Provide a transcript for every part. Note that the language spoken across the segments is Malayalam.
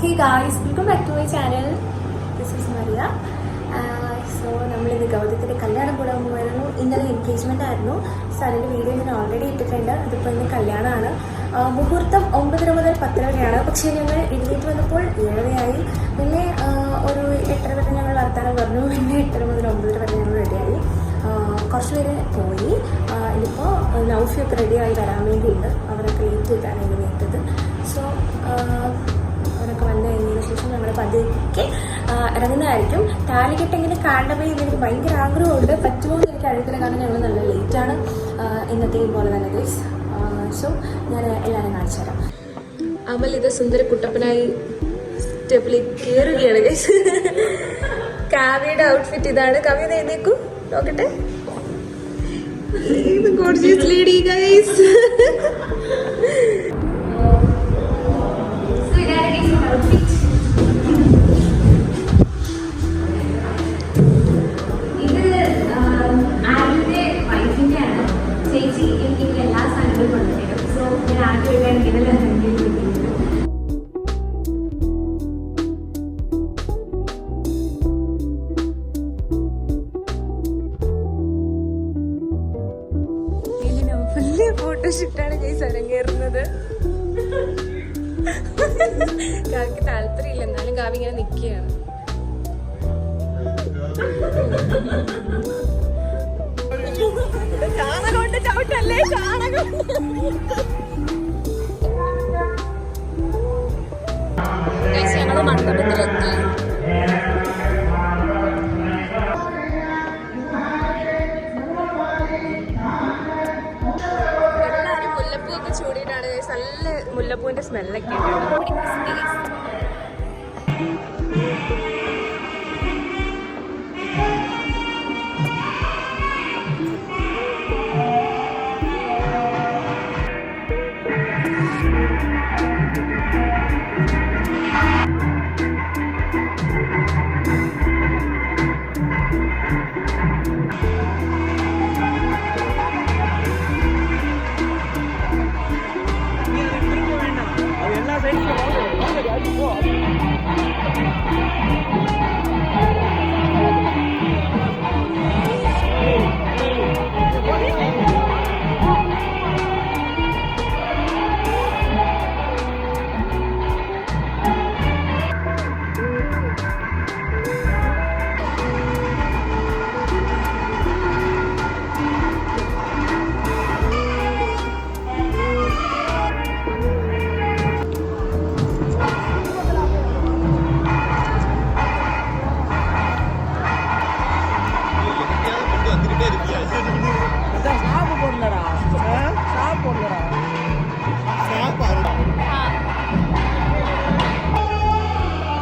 Hey guys, welcome back to my channel. This is Maria. So, നമ്മളിന്ന് ഗൗതത്തിൻ്റെ കല്യാണം കൂടാൻ പോകുമായിരുന്നു. ഇന്നലെ എൻഗേജ്മെൻ്റ് ആയിരുന്നു. സോ അതിൻ്റെ വീഡിയോ ഞാൻ ഓൾറെഡി ഇട്ടിട്ടുണ്ട്. അതിപ്പോൾ ഇന്ന് കല്യാണമാണ്. മുഹൂർത്തം 9:30 മുതൽ 10:00 വരെയാണ്. പക്ഷേ ഞങ്ങൾ എഴുന്നേറ്റ് വന്നപ്പോൾ 7:30 പിന്നെ ഒരു 8:30 വരെ ഞങ്ങൾ വർത്താനം പറഞ്ഞു. പിന്നെ 8:30 മുതൽ 9:30 വരെ ഞങ്ങൾ റെഡിയായി. കുറച്ച് പേര് പോയി. ഇനിയിപ്പോൾ നൗഫിയൊക്കെ റെഡിയായി വരാൻ വേണ്ടിയുണ്ട്. അവരൊക്കെ ലേറ്റ് ചെയ്താണ് എഴുന്നേറ്റത്. സോ അവരൊക്കെ വന്നു കഴിഞ്ഞതിന് ശേഷം നമ്മൾ പതുക്കെ ഇറങ്ങുന്നതായിരിക്കും. താലികെട്ട് എങ്ങനെ കാണണമേ എനിക്ക് ഭയങ്കര ആഗ്രഹമുണ്ട്. പറ്റുമോ എന്ന് എനിക്ക് അറിയത്തില്ല, കാരണം ഞങ്ങൾ നല്ല ലേറ്റാണ് ഇന്നത്തെയും പോലെ തന്നെ ഗൈസ്. സോ ഞാൻ എല്ലാവരും കാണിച്ചു തരാം. അമൽ ഇത് സുന്ദര കുട്ടപ്പനായി സ്റ്റെപ്പിൽ കയറുകയാണ് ഗൈസ്. കാവ്യയുടെ ഔട്ട്ഫിറ്റ് ഇതാണ്. കാവ്യ എഴുന്നേക്കൂ നോക്കട്ടെ. ഇത് ഗോർജിയസ് ലേഡി ഗൈസ്. ചേച്ചി എനിക്ക് എല്ലാ സാധനങ്ങളും കൊണ്ടുവരും. സോ ഞാൻ ആദ്യമായിട്ടാണ് ഇങ്ങനെ വലിയ ഫോട്ടോഷൂട്ടാണ് ഗൈസ് അരങ്ങേറുന്നത്. കാവിക്ക് താല്പര്യമില്ല, എന്നാലും കാവി ഇങ്ങനെ നിൽക്കുകയാണ്. ചാണകം ചവിട്ടല്ലേ, ചാണകം. ഞങ്ങള് മണ്ഡപത്തിലെത്തി. എല്ലാവരും മുല്ലപ്പൂ ഒക്കെ ചൂടിയിട്ടാണ്. നല്ല മുല്ലപ്പൂവിന്റെ സ്മെല്ലൊക്കെ ഉണ്ട്.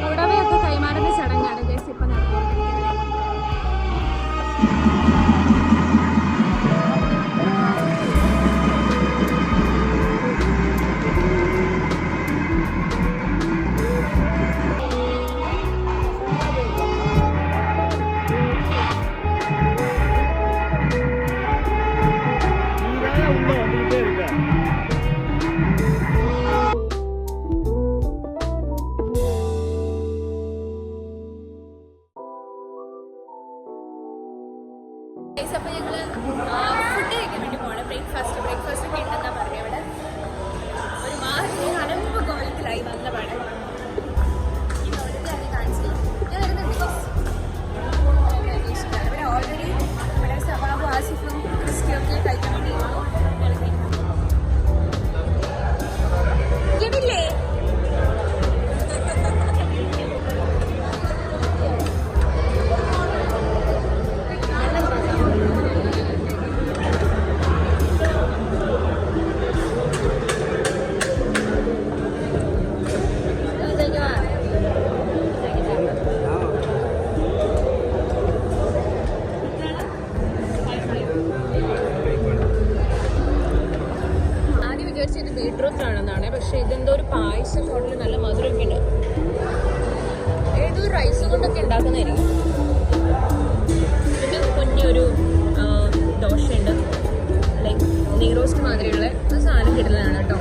പുടവയൊക്കെ കൈമാറുന്ന ചടങ്ങാണ് ഗൈസ് ഇപ്പൊ നടന്നുകൊണ്ടിരിക്കുന്നത്. അപ്പോൾ ഞങ്ങൾ ഫുഡ് കഴിക്കാൻ വേണ്ടി പോകണം. ബ്രേക്ക്ഫാസ്റ്റ് ഒക്കെ ഉണ്ടെന്നാ പറഞ്ഞത്. ഇവിടെ ഒരു മാസത്തിൽ അലമ്പ് കോലത്തിലായി വന്ന പാട്. ഞാൻ വരുന്നത് ഇവിടെ ഓൾറെഡി ഇവിടെ സബാബും ആസിഫും ക്രിസ്റ്റിയും ഒക്കെ കഴിക്കാൻ വേണ്ടി കേട്ടില്ലേ. ബീട്രൂട്ട് ആണെന്നാണ്, പക്ഷെ ഇതെന്തോ ഒരു പായസം മോഡല് നല്ല മധുരമൊക്കെ ഉണ്ട്. ഏതോ റൈസ് കൊണ്ടൊക്കെ ഉണ്ടാക്കുന്നതായിരിക്കും. പിന്നെ കുഞ്ഞൊരു ദോശയുണ്ട്, ലൈക്ക് നെയ്റോസ്റ്റ് മാതിരിയുള്ള സാധനം കിട്ടുന്നതാണ് കേട്ടോ.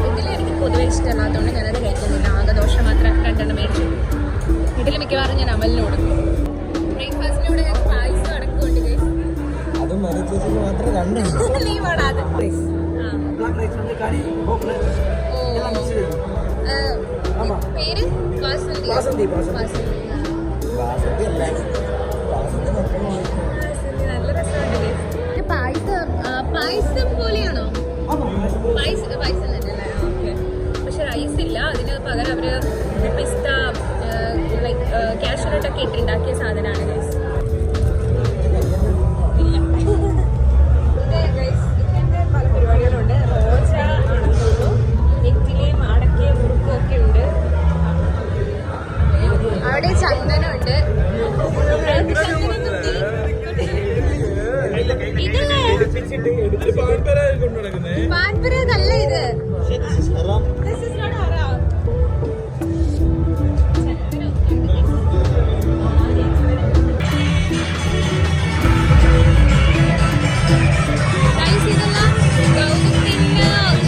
ഇതിൽ എനിക്ക് പൊതുവെ ഇഷ്ടമല്ലാത്തതുകൊണ്ട് ഞാനത് കഴിക്കുന്നില്ല. ആകെ ദോശ മാത്രം 2 മേടിച്ചു. വീട്ടിൽ മിക്കവാറും ഞാൻ അമലിന് കൊടുക്കും. ബ്രേക്ക്ഫാസ്റ്റിലൂടെ ഞങ്ങൾക്ക് പായസം അടക്കമുണ്ട്. ലീവാണ് അത്. പേര് വാസന്തി. നല്ല രസമുണ്ട്. പായസം പോലെയാണോ? പായസം തന്നെയല്ലേ? ഓക്കെ. പക്ഷെ റൈസ് ഇല്ല, അതിന് പകരം അവര് പിസ്ത ലൈക്ക് കാഷ്യൂനട്ടൊക്കെ ഇട്ടുണ്ടാക്കിയ സാധനമാണ് ഗൈസ്. ഇല്ല ഇത് ഗൈസ് ഇങ്ങനത്തെ പല പരിപാടികളുണ്ട്. റോജ ആണെന്ന് തോന്നുന്നു. നെറ്റിലെയും അടക്കയും മുറുക്കും ഒക്കെ ഉണ്ട്. അവിടെ ചന്ദനമുണ്ട്. പാൻപര നല്ല ഇത്.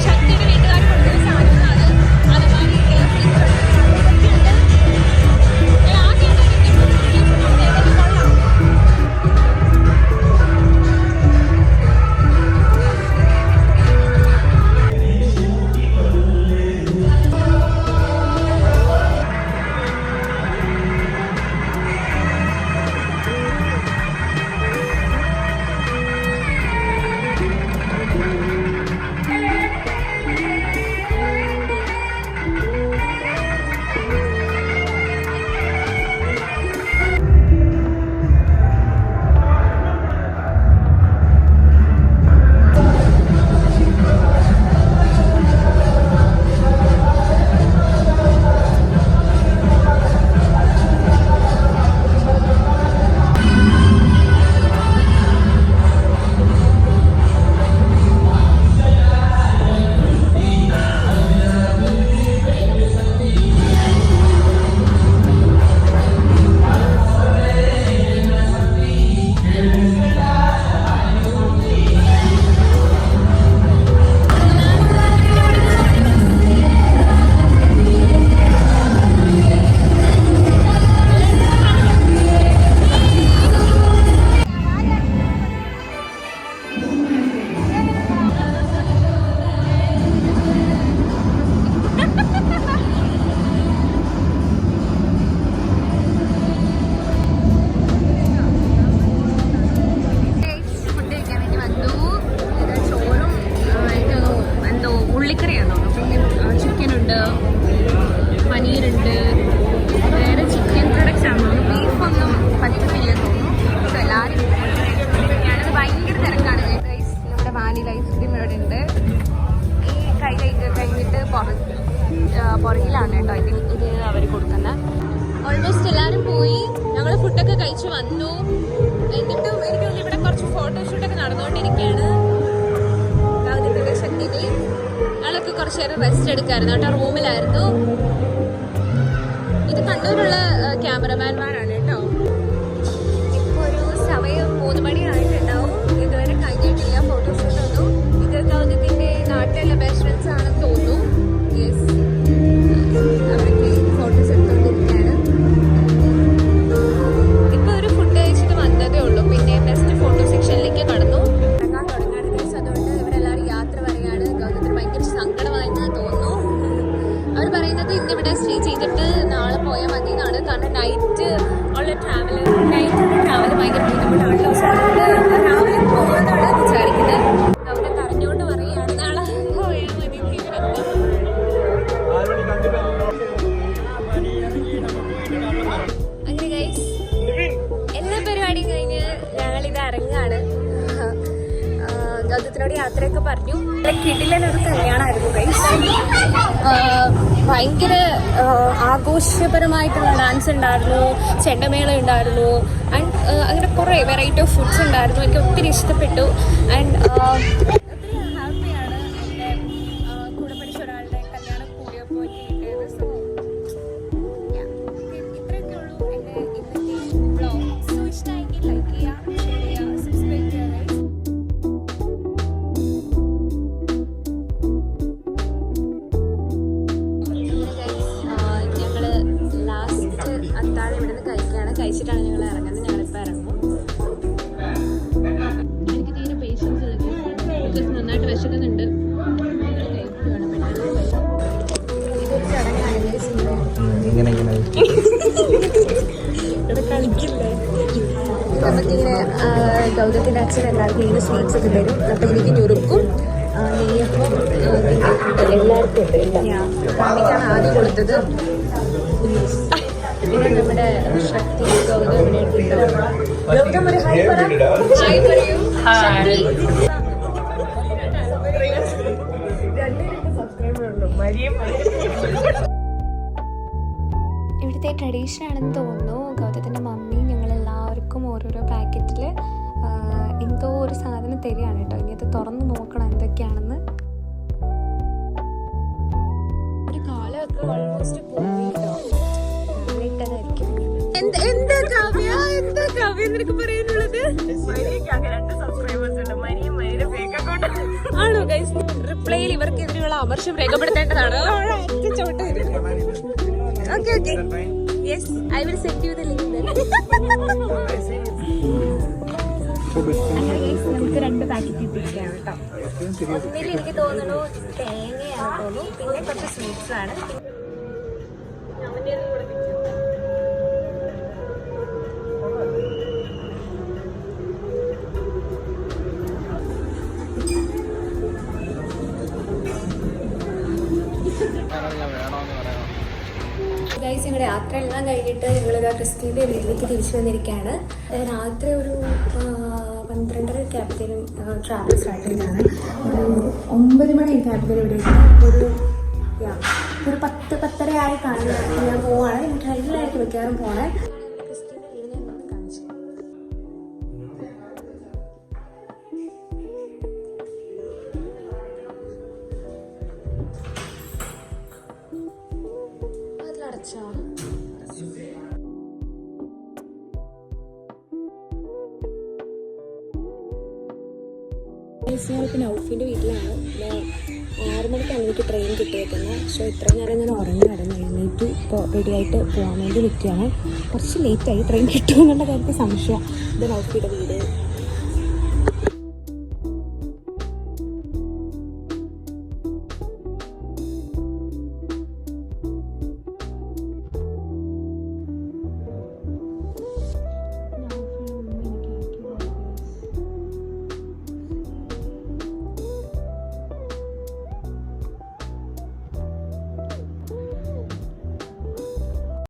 ശക്തിയുടെ വീട്ടുകാർ കൊടുക്കുന്ന സാധനങ്ങളാണ്. അതുമാതിരി പുറകിലാണ് കേട്ടോ ഇത് അവർ കൊടുക്കുന്നത്. ഓൾമോസ്റ്റ് എല്ലാവരും പോയി. ഞങ്ങൾ ഫുഡൊക്കെ കഴിച്ച് വന്നു. എന്നിട്ടും എനിക്കൊന്നും ഇവിടെ കുറച്ച് ഫോട്ടോഷൂട്ടൊക്കെ നടന്നുകൊണ്ടിരിക്കുകയാണ്. ഗൗതമിയുടെ ശക്തിയിൽ ഞങ്ങളൊക്കെ കുറച്ച് നേരം റെസ്റ്റ് എടുക്കായിരുന്നു കേട്ടോ. റൂമിലായിരുന്നു. ഇത് കണ്ണൂരുള്ള ക്യാമറമാൻമാരാണ് കേട്ടോ. ഇപ്പോൾ ഒരു സമയം 3 മണി ആയിട്ടുണ്ടാവും. ഇതുവരെ കഴിഞ്ഞിട്ടില്ല ഫോട്ടോഷൂട്ടൊന്നും. ഇത് ഗൗതമിൻ്റെ നാട്ടിലുള്ള ബെസ്റ്റ് ഫ്രണ്ട്സ് ആണെന്ന് തോന്നുന്നു. യെസ്, അവരൊക്കെ ഫോട്ടോസ് എടുത്തുകൊണ്ടിരിക്കുകയാണ്. ഇപ്പോൾ ഒരു ഫുഡ് കഴിച്ചിട്ട് വന്നതേ ഉള്ളൂ. പിന്നെ ബെസ്റ്റ് ഫോട്ടോ സെക്ഷനിലേക്ക് കടന്നു. ഇറങ്ങാൻ തുടങ്ങാണ് കേസ്. അതുകൊണ്ട് ഇവരെല്ലാവരും യാത്ര പറയുകയാണ്. ഗൗതത്തിന് ഭയങ്കര സങ്കടമായെന്ന് തോന്നുന്നു. അവർ പറയുന്നത് ഇന്നിവിടെ സ്റ്റേ ചെയ്തിട്ട് നാളെ പോയാൽ മതി എന്നാണ്. കാരണം നൈറ്റ് ഉള്ള ട്രാവൽ ഭയങ്കര ബുദ്ധിമുട്ടാണല്ലോ. സോ അതുകൊണ്ട് രാവിലെ പോകുമെന്നാണ് വിചാരിക്കുന്നത്. ഗൗതം കരഞ്ഞുകൊണ്ട് പറയുകയാണ് നാളെ പോയാൽ മതി. അങ്ങനെ ഗൈസ് എല്ലാ പരിപാടിയും കഴിഞ്ഞ് ഞങ്ങളിത് ഇറങ്ങുകയാണ്. ഗൗതത്തിനോട് യാത്രയൊക്കെ പറഞ്ഞു. കിടിലനൊരു കല്യാണമായിരുന്നു ഗൈസ്. ഭയങ്കര ആഘോഷപരമായിട്ടുള്ള ഡാൻസ് ഉണ്ടായിരുന്നു, ചെണ്ടമേള ഉണ്ടായിരുന്നു, ആൻഡ് അങ്ങനെ കുറേ വെറൈറ്റി ഓഫ് ഫുഡ്സ് ഉണ്ടായിരുന്നു. എനിക്ക് ഒത്തിരി ഇഷ്ടപ്പെട്ടു. ആൻഡ് ഒത്തിരി ഹാപ്പിയാണ് എൻ്റെ കൂടെ പഠിച്ച ഒരാളുടെ കല്യാണം കൂടിയപ്പോൾ എനിക്ക് കിട്ടിയത്. സോ ഇത്രയൊക്കെ ഉള്ളൂ എൻ്റെ ഇന്നത്തെ വ്ളോഗ്. സോ ഇഷ്ടമായെങ്കിൽ ലൈക്ക് ചെയ്യുക, ഷെയർ ചെയ്യുക, സബ്സ്ക്രൈബ് ചെയ്യുക. ഞങ്ങൾ അത്താഴം ഇവിടെ നിന്ന് കഴിക്കുകയാണ്. കഴിച്ചിട്ടാണ് ഞങ്ങൾ ഇറങ്ങുന്നത്. ഞങ്ങളിപ്പോൾ ഇറങ്ങും. എനിക്ക് തീരെ പേഷ്യൻസ് ഇല്ല, ബിക്കോസ് നന്നായിട്ട് വിശക്കുന്നുണ്ട്. ഇതൊരു ചടങ്ങാണെങ്കിൽ നമുക്കിങ്ങനെ ഗൗതത്തിൻ്റെ അച്ഛൻ എല്ലാവർക്കും ഇങ്ങനെ സ്വീറ്റ്സ് ഒക്കെ തരും. അപ്പോൾ എനിക്ക് ഞുറുക്കും നെയ്യപ്പം എല്ലാവർക്കും ഉണ്ട്. അമ്മയ്ക്കാണ് ആദ്യം കൊടുത്തത്. പിന്നെ നമ്മുടെ ശക്തി ഗൗതം ഇവിടെ ഉണ്ട്. ഗൗതം ഒരു ഹായ് പറയൂ. ശക്തി ഇവിടുത്തെ ട്രഡീഷൻ ആണെന്ന് തോന്നുന്നു. ഗൗതത്തിൻ്റെ മമ്മി ഞങ്ങളെല്ലാവർക്കും ഓരോരോ പാക്കറ്റിൽ എന്തോ ഒരു സാധനം തരികയാണ് കേട്ടോ. ഇനി അത് തുറന്ന് നോക്കണം എന്തൊക്കെയാണെന്ന്. ഒരു കാലമൊക്കെ ഓൾമോസ്റ്റ് പോയി കേട്ടോ. ഇട്ടതായിരിക്കും. എന്താ കാവ്യ നിനക്ക് പറയാനുള്ളത്? ആണോ ഗൈസ്? റിപ്ലൈയിൽ ഇവർക്കെതിരെയുള്ള അമർഷം രേഖപ്പെടുത്തേണ്ടതാണ്. Okay okay yes, I will send you the link. നമുക്ക് 2 പാക്കറ്റ് ഇട്ടിരിക്കുകയാണ് കേട്ടോ. ഒന്നിൽ എനിക്ക് തോന്നുന്നു തേങ്ങയാണ് തോന്നുന്നു, പിന്നെ കുറച്ച് സ്വീറ്റ്സ് ആണ്. ഗൈസ്, ഞങ്ങളുടെ യാത്ര എല്ലാം കഴിഞ്ഞിട്ട് ഞങ്ങളിതാ ക്രിസ്റ്റീൻ്റെ വീട്ടിലേക്ക് തിരിച്ചു വന്നിരിക്കുകയാണ്. രാത്രി ഒരു 12:30 ആയപ്പോഴത്തേനും ട്രാവൽ സ്റ്റാർട്ട് ചെയ്തതാണ്. ഒരു 9 മണി ആയപ്പോഴത്തേനും ഇവിടെ ഒരു 10-10:30 ആയി കാണുന്നത്. ഞാൻ പോവാണ്. ഞാൻ ട്രെയിനിലായിരിക്കും വെക്കാറും പോണേ. ക്രിസ്റ്റീൻ്റെ വീട് ഞാൻ ഒന്ന് കാണിച്ചു. അതിലടച്ചോ? പിന്നെ ഔഫിൻ്റെ വീട്ടിലാണ്. 6 മണിക്കാണ് എനിക്ക് ട്രെയിൻ കിട്ടിയേക്കുന്നത്. പക്ഷേ ഇത്രയും നേരം ഞാൻ ഉറങ്ങി കിടന്നു. എഴുന്നേറ്റ് ഇപ്പോൾ റെഡിയായിട്ട് പോകാൻ വേണ്ടി നിൽക്കുകയാണ്. കുറച്ച് ലേറ്റായി. ട്രെയിൻ കിട്ടുമെന്നുള്ള കാര്യത്തിൽ സംശയം. ഇത് ഔഫിയുടെ വീട്.